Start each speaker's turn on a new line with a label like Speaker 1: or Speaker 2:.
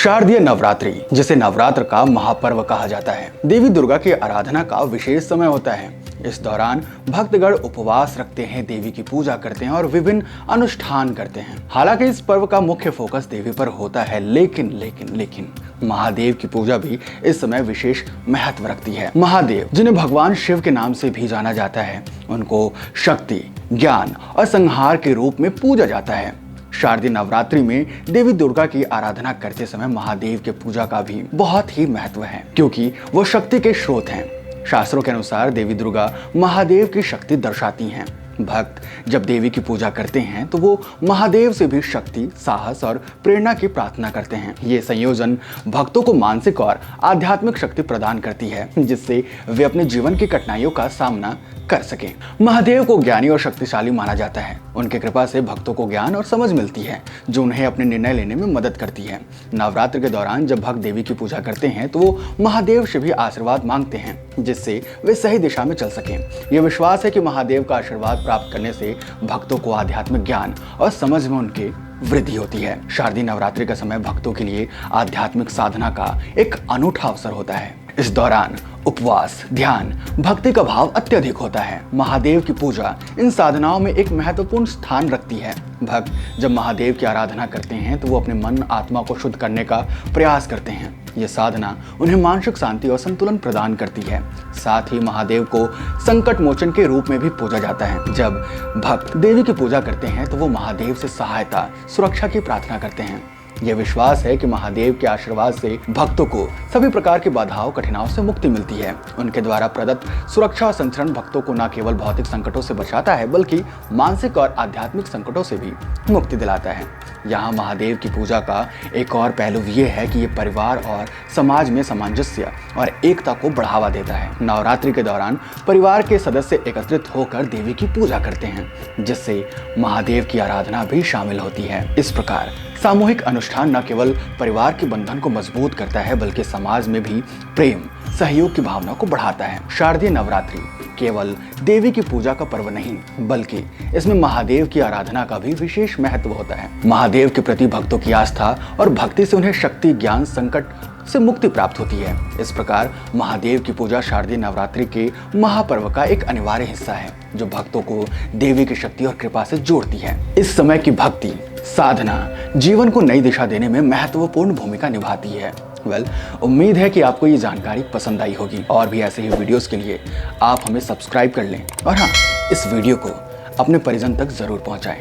Speaker 1: शारदीय नवरात्रि, जिसे नवरात्र का महापर्व कहा जाता है, देवी दुर्गा की आराधना का विशेष समय होता है। इस दौरान भक्तगण उपवास रखते हैं, देवी की पूजा करते हैं और विभिन्न अनुष्ठान करते हैं। हालांकि इस पर्व का मुख्य फोकस देवी पर होता है, लेकिन महादेव की पूजा भी इस समय विशेष महत्व रखती है। महादेव, जिन्हें भगवान शिव के नाम से भी जाना जाता है, उनको शक्ति, ज्ञान और संहार के रूप में पूजा जाता है। शारदीय नवरात्रि में देवी दुर्गा की आराधना करते समय महादेव के पूजा का भी बहुत ही महत्व है, क्योंकि वो शक्ति के स्रोत हैं। शास्त्रों के अनुसार देवी दुर्गा महादेव की शक्ति दर्शाती हैं। भक्त जब देवी की पूजा करते हैं तो वो महादेव से भी शक्ति, साहस और प्रेरणा की प्रार्थना करते हैं। ये संयोजन भक्तों को मानसिक और आध्यात्मिक शक्ति प्रदान करती है, जिससे वे अपने जीवन की कठिनाइयों का सामना कर सकें। महादेव को ज्ञानी और शक्तिशाली माना जाता है। उनकी कृपा से भक्तों को ज्ञान और समझ मिलती है, जो उन्हें अपने निर्णय लेने में मदद करती है। नवरात्र के दौरान जब भक्त देवी की पूजा करते हैं तो वो महादेव से भी आशीर्वाद मांगते हैं, जिससे वे सही दिशा में चल सकें। यह विश्वास है कि महादेव का आशीर्वाद प्राप्त करने से भक्तों को आध्यात्मिक ज्ञान और समझ में उनके वृद्धि होती है। शारदीय नवरात्रि का समय भक्तों के लिए आध्यात्मिक साधना का एक अनूठा अवसर होता है। इस दौरान उपवास, ध्यान, भक्ति का भाव अत्यधिक होता है। महादेव की पूजा इन साधनाओं में एक महत्वपूर्ण स्थान रखती है। भक्त जब महादेव की आराधना करते हैं तो वो अपने मन, आत्मा को शुद्ध करने का प्रयास करते हैं। ये साधना उन्हें मानसिक शांति और संतुलन प्रदान करती है। साथ ही महादेव को संकट मोचन के रूप में भी पूजा जाता है। जब भक्त देवी की पूजा करते हैं तो वो महादेव से सहायता, सुरक्षा की प्रार्थना करते हैं। यह विश्वास है कि महादेव के आशीर्वाद से भक्तों को सभी प्रकार की बाधाओं, कठिनाइयों से मुक्ति मिलती है। उनके द्वारा प्रदत्त सुरक्षा और संरक्षण भक्तों को न केवल भौतिक संकटों से बचाता है, बल्कि मानसिक और आध्यात्मिक संकटों से भी मुक्ति दिलाता है। यहाँ महादेव की पूजा का एक और पहलू ये है कि ये परिवार और समाज में सामंजस्य और एकता को बढ़ावा देता है। नवरात्रि के दौरान परिवार के सदस्य एकत्रित होकर देवी की पूजा करते हैं, जिससे महादेव की आराधना भी शामिल होती है। इस प्रकार सामूहिक अनुष्ठान न केवल परिवार के बंधन को मजबूत करता है, बल्कि समाज में भी प्रेम, सहयोग की भावना को बढ़ाता है। शारदीय नवरात्रि केवल देवी की पूजा का पर्व नहीं, बल्कि इसमें महादेव की आराधना का भी विशेष महत्व होता है। महादेव के प्रति भक्तों की आस्था और भक्ति से उन्हें शक्ति, ज्ञान, संकट से मुक्ति प्राप्त होती है। इस प्रकार महादेव की पूजा शारदीय नवरात्रि के महापर्व का एक अनिवार्य हिस्सा है, जो भक्तों को देवी की शक्ति और कृपा से जोड़ती है। इस समय की भक्ति साधना जीवन को नई दिशा देने में महत्वपूर्ण भूमिका निभाती है। उम्मीद है कि आपको ये जानकारी पसंद आई होगी, और भी ऐसे ही वीडियोस के लिए आप हमें सब्सक्राइब कर लें और हाँ, इस वीडियो को अपने परिजन तक जरूर पहुंचाएं।